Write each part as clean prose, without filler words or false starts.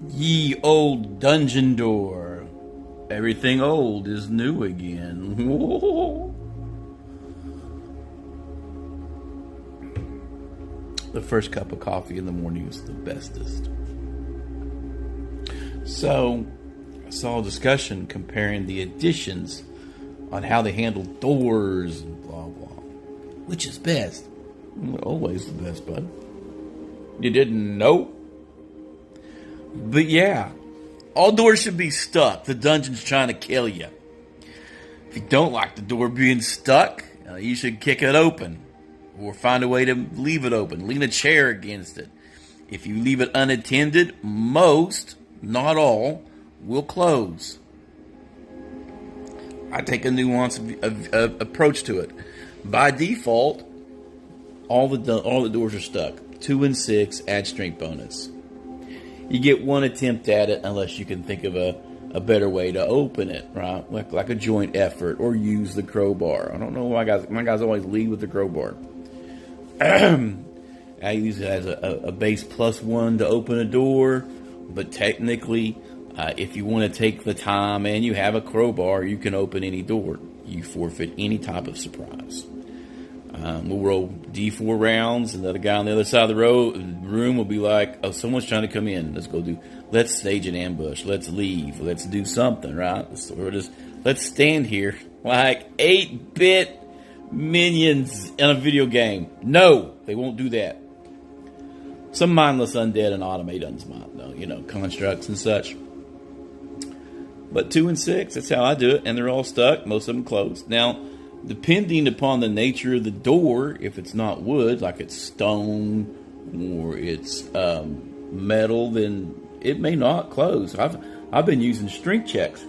Ye old dungeon door. Everything old is new again. The first cup of coffee in the morning is the bestest. So, I saw a discussion comparing the editions on how they handle doors and blah blah. Which is best? Always the best, bud. You didn't know? But yeah, all doors should be stuck. The dungeon's trying to kill you. If you don't like the door being stuck, you should kick it open. Or find a way to leave it open. Lean a chair against it. If you leave it unattended, most, not all, will close. I take a nuanced approach to it. By default, all the doors are stuck. 2 and 6 add strength bonus. You get one attempt at it unless you can think of a better way to open it, right? Like a joint effort or use the crowbar. I don't know why my guys always lead with the crowbar. I use it as a base +1 to open a door, but technically, if you want to take the time and you have a crowbar, you can open any door. You forfeit any type of surprise. We'll roll D4 rounds, and the other guy on the other side of the room will be like, "Oh, someone's trying to come in. Let's stage an ambush. Let's leave. Let's do something, right? Let's stand here like 8-bit minions in a video game." No, they won't do that. Some mindless undead and automatons might, though, constructs and such. But 2 and 6, that's how I do it, and they're all stuck. Most of them closed. Now, depending upon the nature of the door, if it's not wood, like it's stone or it's metal, then it may not close. I've been using strength checks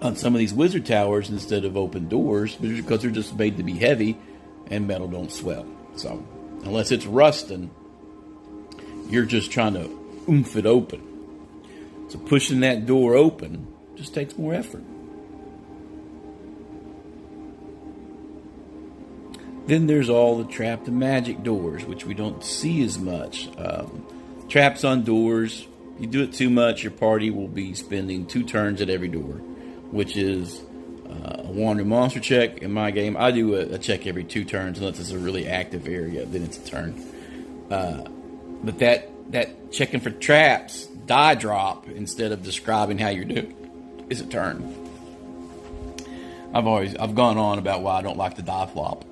on some of these wizard towers instead of open doors because they're just made to be heavy and metal don't swell. So unless it's rusting, you're just trying to oomph it open. So pushing that door open just takes more effort. Then there's all the trapped and magic doors, which we don't see as much. Traps on doors, you do it too much, your party will be spending 2 turns at every door, which is a wandering monster check. In my game, I do a check every 2 turns, unless it's a really active area, then it's a turn. But that checking for traps, die drop, instead of describing how you're doing, is a turn. I've gone on about why I don't like the die flop.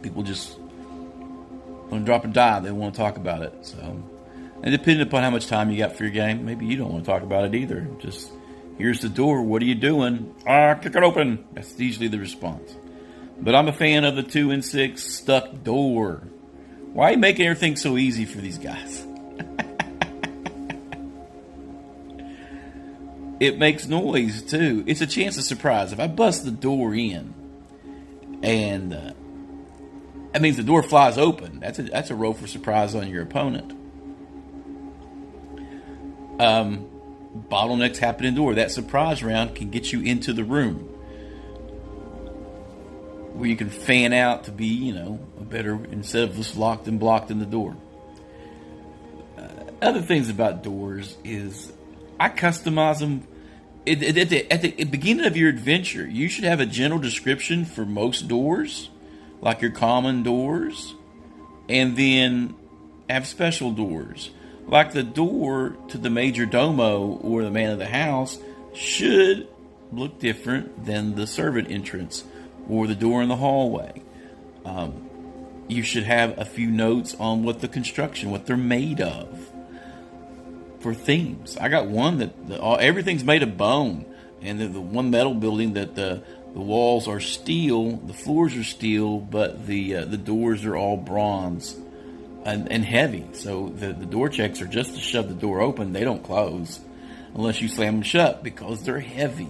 People just want to drop a die. They want to talk about it. So, and depending upon how much time you got for your game, maybe you don't want to talk about it either. Just, here's the door. What are you doing? Kick it open. That's usually the response. But I'm a fan of the 2 and 6 stuck door. Why are you making everything so easy for these guys? It makes noise too. It's a chance of surprise. If I bust the door in and that means the door flies open. That's a roll for surprise on your opponent. Bottlenecks happen in the door. That surprise round can get you into the room where you can fan out to be, a better, instead of just locked and blocked in the door. Other things about doors is I customize them. At the beginning of your adventure, you should have a general description for most doors, like your common doors, and then have special doors. Like the door to the major domo or the man of the house should look different than the servant entrance or the door in the hallway. You should have a few notes on what they're made of for themes. I got one that everything's made of bone, and the one metal building that the walls are steel, the floors are steel, but the doors are all bronze and heavy. So the door checks are just to shove the door open. They don't close unless you slam them shut because they're heavy.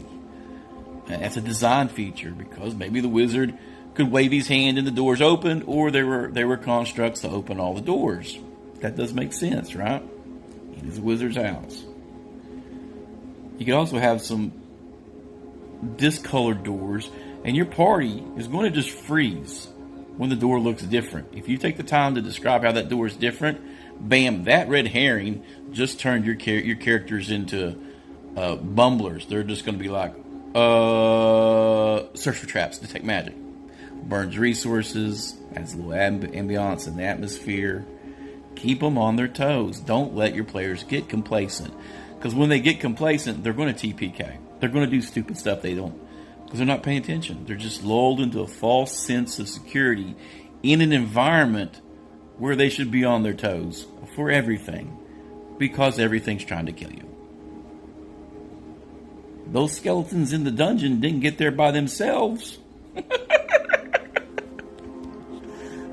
And that's a design feature because maybe the wizard could wave his hand and the doors opened, or there were constructs to open all the doors. That does make sense, right? It is a wizard's house. You can also have some discolored doors, and your party is going to just freeze when the door looks different. If you take the time to describe how that door is different, Bam! That red herring just turned your characters into bumblers. They're just going to be like, search for traps, detect magic, burns resources, adds a little ambiance in the atmosphere. Keep them on their toes. Don't let your players get complacent. Because when they get complacent, they're going to TPK. They're going to do stupid stuff they don't. Because they're not paying attention. They're just lulled into a false sense of security in an environment where they should be on their toes for everything. Because everything's trying to kill you. Those skeletons in the dungeon didn't get there by themselves. So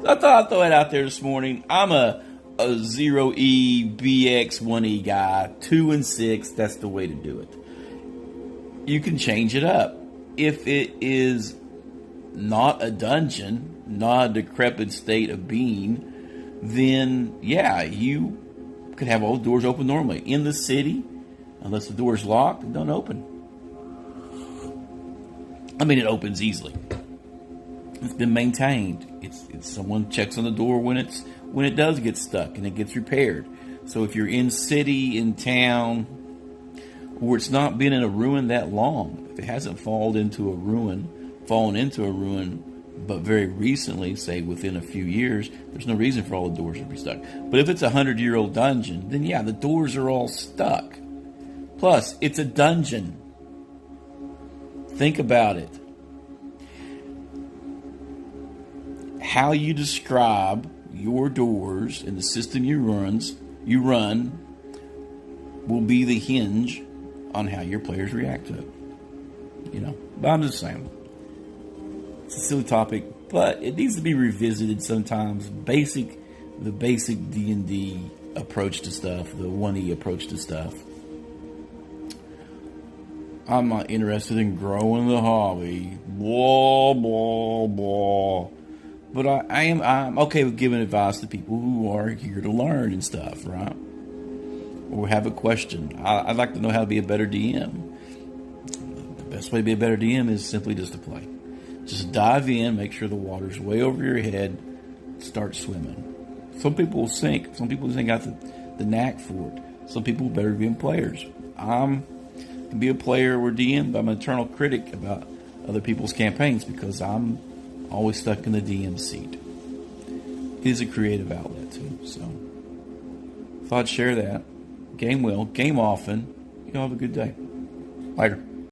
I thought I'd throw it out there this morning. I'm a 0E BX 1E guy. 2 and 6, that's the way to do it. You can change it up. If it is not a dungeon, not a decrepit state of being, then yeah, you could have all the doors open normally. In the city, unless the door is locked, it don't open. I mean, it opens easily. It's been maintained. It's someone checks on the door when it does get stuck and it gets repaired. So if you're in city, in town, or it's not been in a ruin that long, if it hasn't fallen into a ruin, but very recently, say within a few years, there's no reason for all the doors to be stuck. But if it's a 100-year-old dungeon, then yeah, the doors are all stuck. Plus, it's a dungeon. Think about it. How you describe your doors and the system you run will be the hinge on how your players react to it. You know, but I'm just saying. It's a silly topic, but it needs to be revisited sometimes. The basic D&D approach to stuff, the 1E approach to stuff. I'm not interested in growing the hobby. Blah, blah, blah. But I'm okay with giving advice to people who are here to learn and stuff, right? Or have a question. I'd like to know how to be a better DM. The best way to be a better DM is simply just to play. Just dive in, make sure the water's way over your head, start swimming. Some people will sink. Some people just ain't got the knack for it. Some people better be players. I can be a player or DM, but I'm an eternal critic about other people's campaigns because I'm always stuck in the DM seat. It is a creative outlet too, so thought I'd share that. Game well, game often. Y'all have a good day. Later.